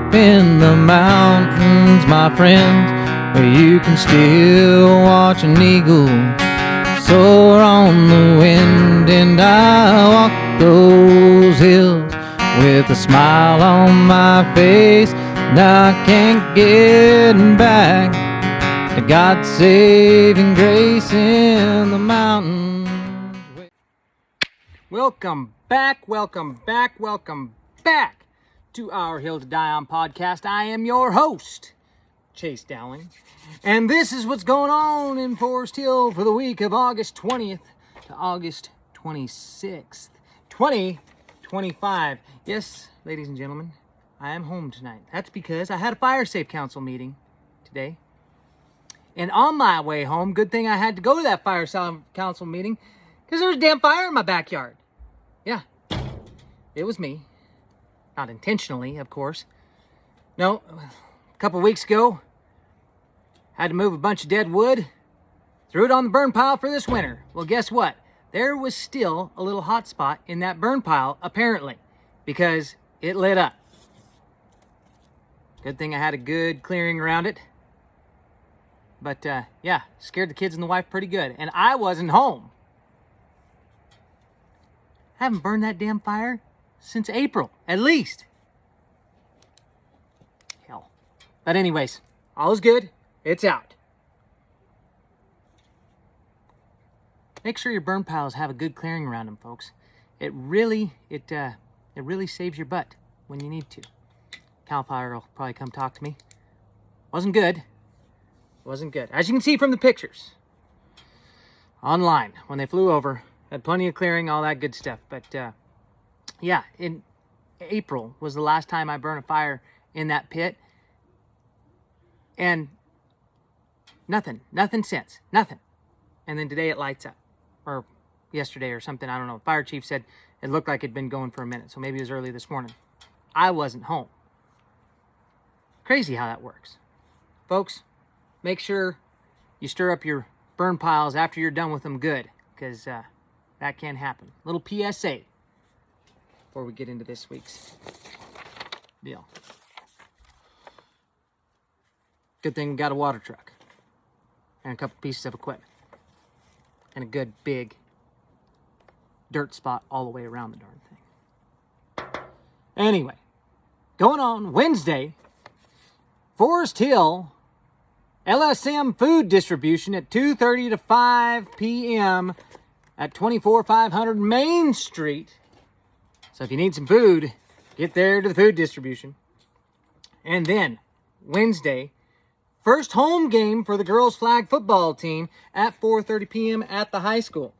up in the mountains, my friends, where you can still watch an eagle soar on the wind. And I walk those hills with a smile on my face, and I can't get back to God's saving grace in the mountains. Welcome back to our Hill to Die On podcast. I am your host, Chase Dowling, and this is what's going on in Forest Hill for the week of August 20th to August 26th, 2025. Yes, ladies and gentlemen, I am home tonight. That's because I had a fire safe council meeting today. And on my way home, good thing I had to go to that fire council meeting because there was a damn fire in my backyard. Yeah, it was me. Not intentionally, of course. No, a couple weeks ago, had to move a bunch of dead wood, threw it on the burn pile for this winter. Well, guess what? There was still a little hot spot in that burn pile, apparently, because it lit up. Good thing I had a good clearing around it. But, yeah, scared the kids and the wife pretty good. And I wasn't home. I haven't burned that damn fire since April, at least. Hell. But anyways, all is good. It's out. Make sure your burn piles have a good clearing around them, folks. It really saves your butt when you need to. Cal Fire will probably come talk to me. Wasn't good. As you can see from the pictures online when they flew over, had plenty of clearing, all that good stuff. But yeah, in April was the last time I burned a fire in that pit, and nothing since, nothing. And then today it lights up, or yesterday or something, I don't know. Fire chief said it looked like it'd been going for a minute, so maybe it was early this morning. I wasn't home. Crazy how that works, folks. Make sure you stir up your burn piles after you're done with them good, because that can happen. Little PSA before we get into this week's deal. Good thing we got a water truck and a couple pieces of equipment and a good big dirt spot all the way around the darn thing. Anyway, going on Wednesday, Forest Hill LSM food distribution at 2:30 to 5 p.m. at 24500 Main Street. So if you need some food, get there to the food distribution. And then Wednesday, first home game for the girls flag football team at 4:30 p.m. at the high school.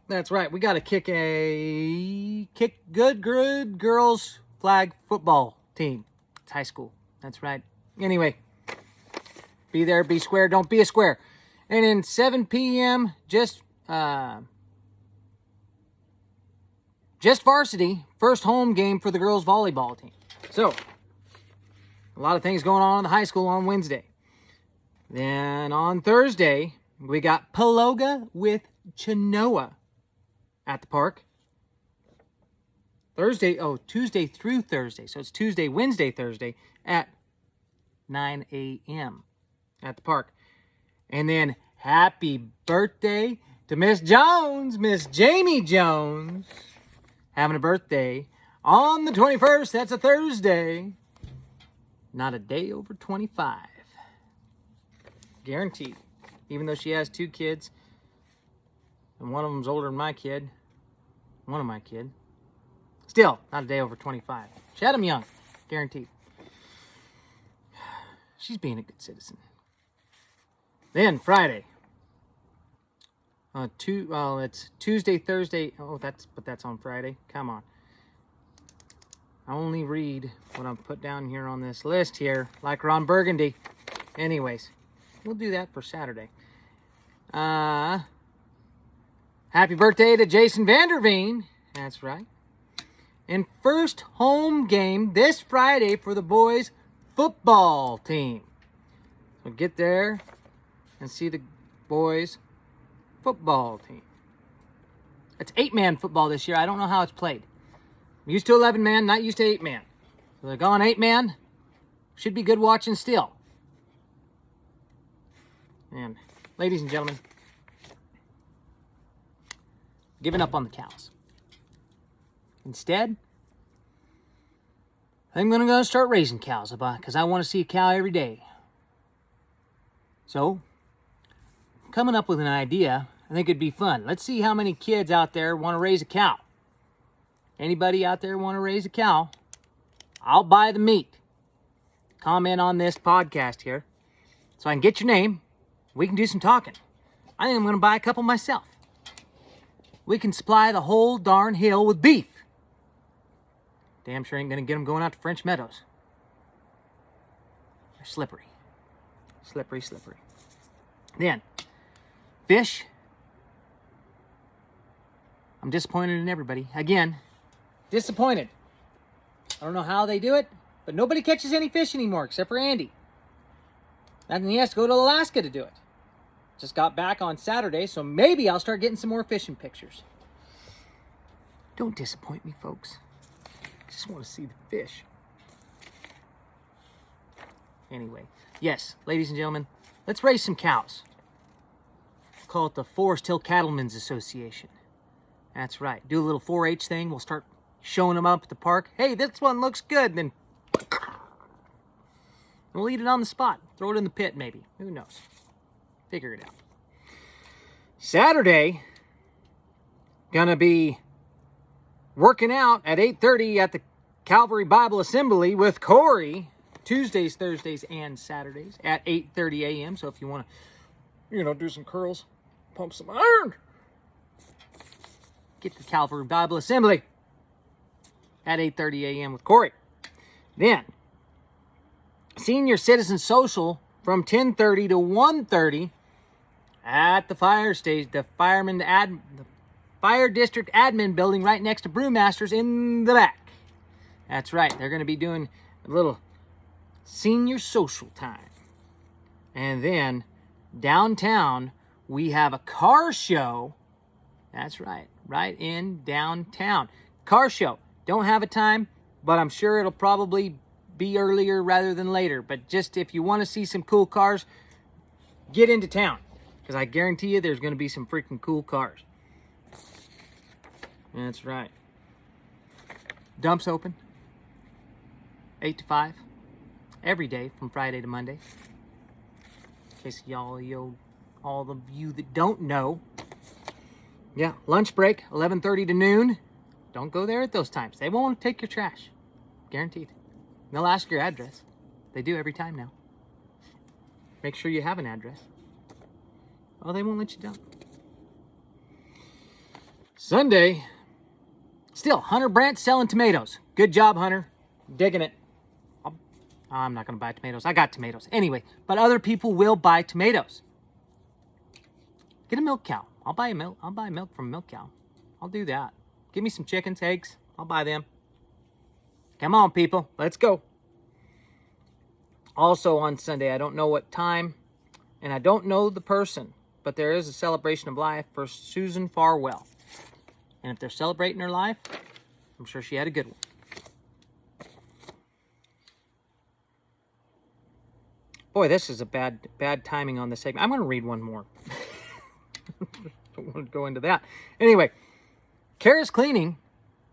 That's right, we got to kick good girls flag football team. It's high school. That's right. Anyway, be there, be square, don't be a square. And then 7 p.m., just varsity, first home game for the girls volleyball team. So, a lot of things going on in the high school on Wednesday. Then on Thursday, we got Paloga with Chenoa at the park. Tuesday through Thursday. So it's Tuesday, Wednesday, Thursday at 9 a.m. at the park. And then happy birthday to Miss Jones, Miss Jamie Jones, having a birthday on the 21st. That's a Thursday. Not a day over 25. Guaranteed. Even though she has 2 kids, and one of them's older than my kid. One of my kids. Still, not a day over 25. She had them young. Guaranteed. She's being a good citizen. Then Friday. It's Tuesday, Thursday. Oh, that's on Friday. Come on. I only read what I've put down here on this list here, like Ron Burgundy. Anyways, we'll do that for Saturday. Happy birthday to Jason Vanderveen. That's right. And first home game this Friday for the boys football team. So get there and see the boys football team. It's 8-man football this year. I don't know how it's played. I'm used to 11-man, not used to 8-man. So they're gone 8 man. Should be good watching still. And ladies and gentlemen, giving up on the cows. Instead, I'm going to go start raising cows because I want to see a cow every day. So, coming up with an idea, I think it'd be fun. Let's see how many kids out there want to raise a cow. Anybody out there want to raise a cow? I'll buy the meat. Comment on this podcast here so I can get your name. We can do some talking. I think I'm going to buy a couple myself. We can supply the whole darn hill with beef. Damn sure ain't going to get them going out to French Meadows. They're slippery. Slippery, slippery. Then, fish. I'm disappointed in everybody. Again, disappointed. I don't know how they do it, but nobody catches any fish anymore except for Andy. And he has to go to Alaska to do it. Just got back on Saturday, so maybe I'll start getting some more fishing pictures. Don't disappoint me, folks. I just want to see the fish. Anyway, yes, ladies and gentlemen, let's raise some cows. Call it the Forest Hill Cattlemen's Association. That's right. Do a little 4-H thing. We'll start showing them up at the park. Hey, this one looks good. And then we'll eat it on the spot. Throw it in the pit, maybe. Who knows? Figure it out. Saturday, gonna be working out at 8:30 at the Calvary Bible Assembly with Corey. Tuesdays, Thursdays, and Saturdays at 8:30 a.m. So if you want to, do some curls, pump some iron, get to Calvary Bible Assembly at 8:30 a.m. with Corey. Then, Senior Citizen Social from 10:30 to 1:30 at the fire station, the Fire District Admin Building right next to Brewmasters in the back. That's right. They're going to be doing a little senior social time. And then downtown, we have a car show. That's right. Right in downtown. Car show. Don't have a time, but I'm sure it'll probably be earlier rather than later. But just if you want to see some cool cars, get into town. Because I guarantee you there's going to be some freaking cool cars. That's right. Dumps open. 8 to 5. Every day from Friday to Monday. In case all of you that don't know. Yeah, lunch break, 11:30 to noon. Don't go there at those times. They won't take your trash. Guaranteed. They'll ask your address. They do every time now. Make sure you have an address. Oh, they won't let you dump. Sunday, still, Hunter Brandt selling tomatoes. Good job, Hunter. Digging it. I'm not going to buy tomatoes. I got tomatoes. Anyway, but other people will buy tomatoes. Get a milk cow. I'll buy milk from a milk cow. I'll do that. Give me some chickens, eggs. I'll buy them. Come on, people. Let's go. Also on Sunday, I don't know what time, and I don't know the person, but there is a celebration of life for Susan Farwell. And if they're celebrating her life, I'm sure she had a good one. Boy, this is a bad timing on this segment. I'm going to read one more. Don't want to go into that. Anyway, Kara's Cleaning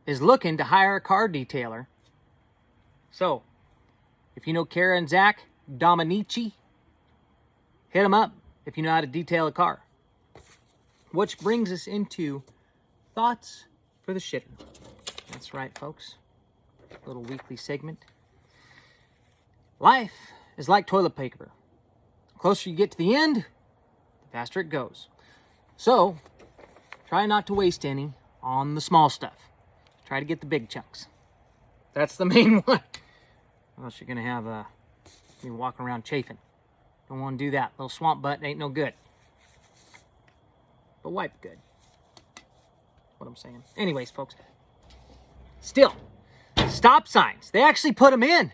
is looking to hire a car detailer. So, if you know Kara and Zach Dominici, hit them up if you know how to detail a car. Which brings us into thoughts for the shitter. That's right, folks. A little weekly segment. Life is like toilet paper. The closer you get to the end, the faster it goes. So, try not to waste any on the small stuff. Try to get the big chunks. That's the main one. Or else you're going to have you're walking around chafing. Don't want to do that. Little swamp butt ain't no good. But wipe good. What I'm saying. Anyways, folks. Still, stop signs. They actually put them in.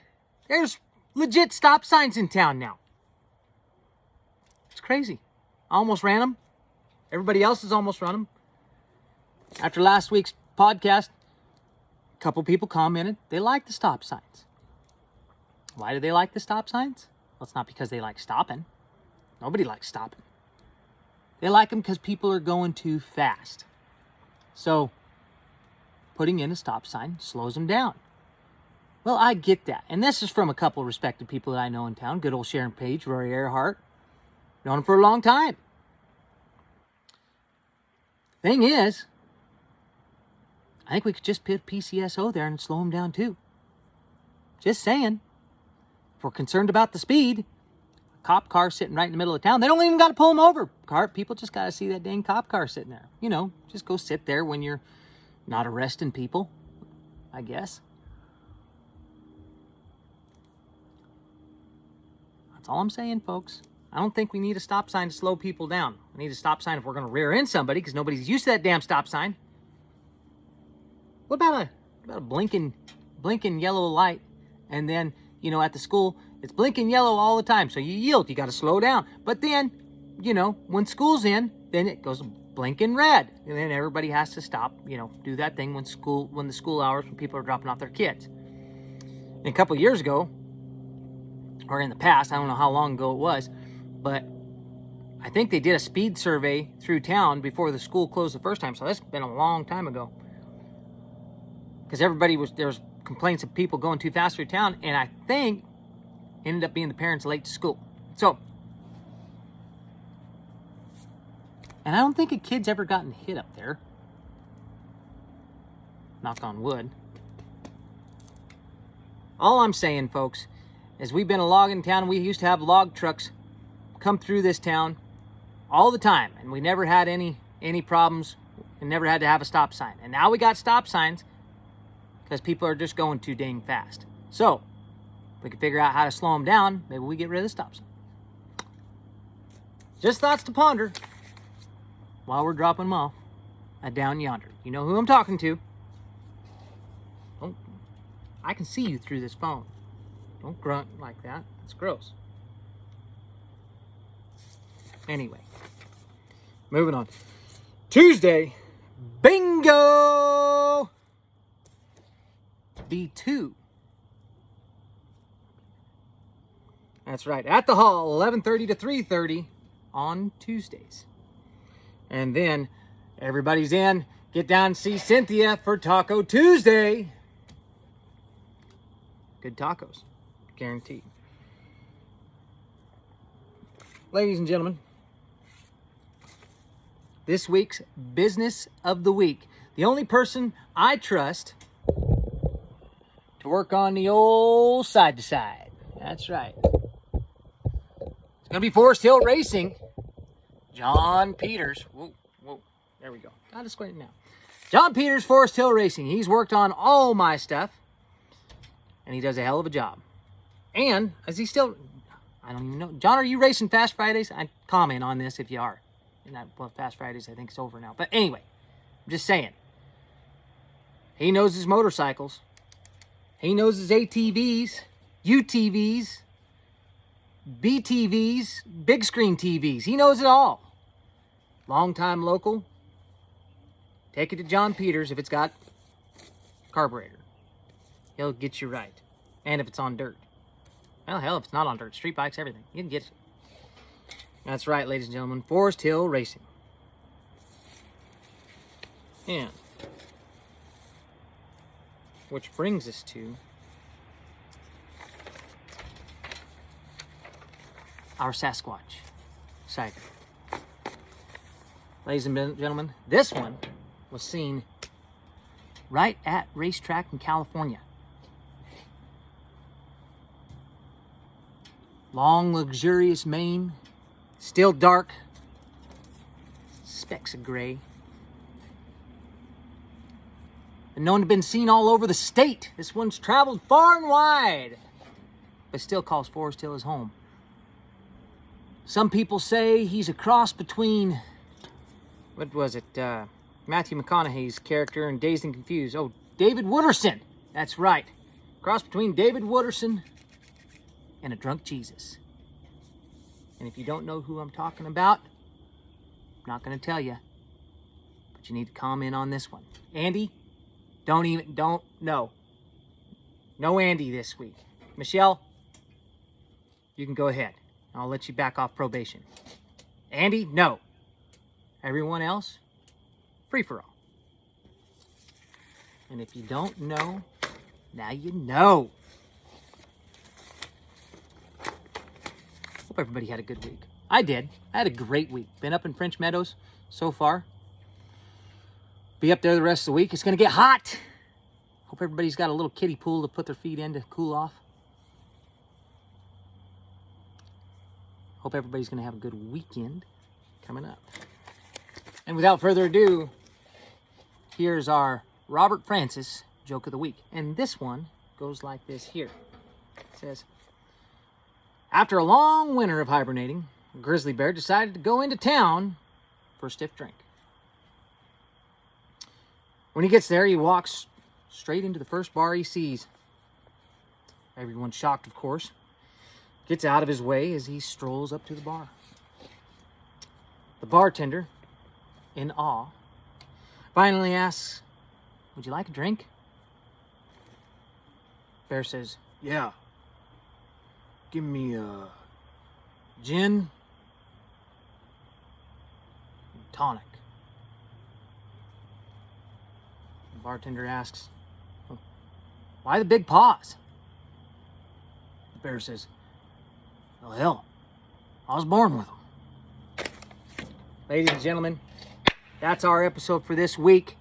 There's legit stop signs in town now. It's crazy. I almost ran them. Everybody else has almost run them. After last week's podcast, a couple people commented they like the stop signs. Why do they like the stop signs? Well, it's not because they like stopping. Nobody likes stopping. They like them because people are going too fast. So putting in a stop sign slows them down. Well, I get that. And this is from a couple of respected people that I know in town. Good old Sharon Page, Rory Earhart. Known them for a long time. Thing is, I think we could just put PCSO there and slow them down too. Just saying. If we're concerned about the speed, a cop car sitting right in the middle of town, they don't even got to pull them over. People just got to see that dang cop car sitting there. You know, just go sit there when you're not arresting people, I guess. That's all I'm saying, folks. I don't think we need a stop sign to slow people down. We need a stop sign if we're going to rear end somebody because nobody's used to that damn stop sign. What about a blinking yellow light, and then, you know, at the school, it's blinking yellow all the time, so you yield. You got to slow down. But then, you know, when school's in, then it goes blinking red, and then everybody has to stop, you know, do that thing when the school hours, when people are dropping off their kids. And a couple of years ago, or in the past, I don't know how long ago it was, but I think they did a speed survey through town before the school closed the first time, so that's been a long time ago. Because there was complaints of people going too fast through town, and I think ended up being the parents late to school. So, and I don't think a kid's ever gotten hit up there. Knock on wood. All I'm saying, folks, is we've been a logging town. We used to have log trucks come through this town all the time, and we never had any problems and never had to have a stop sign. And now we got stop signs because people are just going too dang fast. So, if we can figure out how to slow them down, maybe we get rid of the stop sign. Just thoughts to ponder while we're dropping them off at down yonder. You know who I'm talking to. I can see you through this phone. Don't grunt like that. It's gross. Anyway, moving on. Tuesday, bingo! B2. That's right, at the hall, 11:30 to 3:30 on Tuesdays. And then everybody's in. Get down and see Cynthia for Taco Tuesday. Good tacos, guaranteed. Ladies and gentlemen, this week's business of the week. The only person I trust to work on the old side to side. That's right. It's going to be Forest Hill Racing. John Peters. Whoa. There we go. Got to squint now. John Peters, Forest Hill Racing. He's worked on all my stuff. And he does a hell of a job. And is he still... I don't even know. John, are you racing Fast Fridays? I'd comment on this if you are. Well, Fast Fridays, I think, is over now. But anyway, I'm just saying. He knows his motorcycles. He knows his ATVs, UTVs, BTVs, big screen TVs. He knows it all. Long-time local. Take it to John Peters if it's got carburetor. He'll get you right. And if it's on dirt. Well, hell, if it's not on dirt, street bikes, everything. You can get it. That's right, ladies and gentlemen. Forest Hill Racing. And which brings us to our Sasquatch sighting. Ladies and gentlemen, this one was seen right at racetrack in California. Long, luxurious mane, still dark, specks of gray. And known to have been seen all over the state. This one's traveled far and wide, but still calls Forest Hill his home. Some people say he's a cross between, what was it, Matthew McConaughey's character in Dazed and Confused. Oh, David Wooderson. That's right. Cross between David Wooderson and a drunk Jesus. And if you don't know who I'm talking about, I'm not going to tell you. But you need to comment on this one. Andy, no. No Andy this week. Michelle, you can go ahead. I'll let you back off probation. Andy, no. Everyone else, free for all. And if you don't know, now you know. Hope everybody had a good week. I did. I had a great week. Been up in French Meadows so far. Be up there the rest of the week. It's going to get hot. Hope everybody's got a little kiddie pool to put their feet in to cool off. Hope everybody's going to have a good weekend coming up. And without further ado, here's our Robert Francis joke of the week. And this one goes like this here. It says, after a long winter of hibernating, a grizzly bear decided to go into town for a stiff drink. When he gets there, he walks straight into the first bar he sees. Everyone's shocked, of course. Gets out of his way as he strolls up to the bar. The bartender, in awe, finally asks, would you like a drink? Bear says, yeah. Give me a gin and tonic. The bartender asks, why the big paws? The bear says, well, hell, I was born with them. Ladies and gentlemen, that's our episode for this week.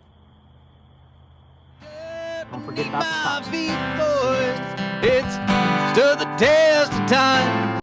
Don't forget about the stops. It's stood the test of time.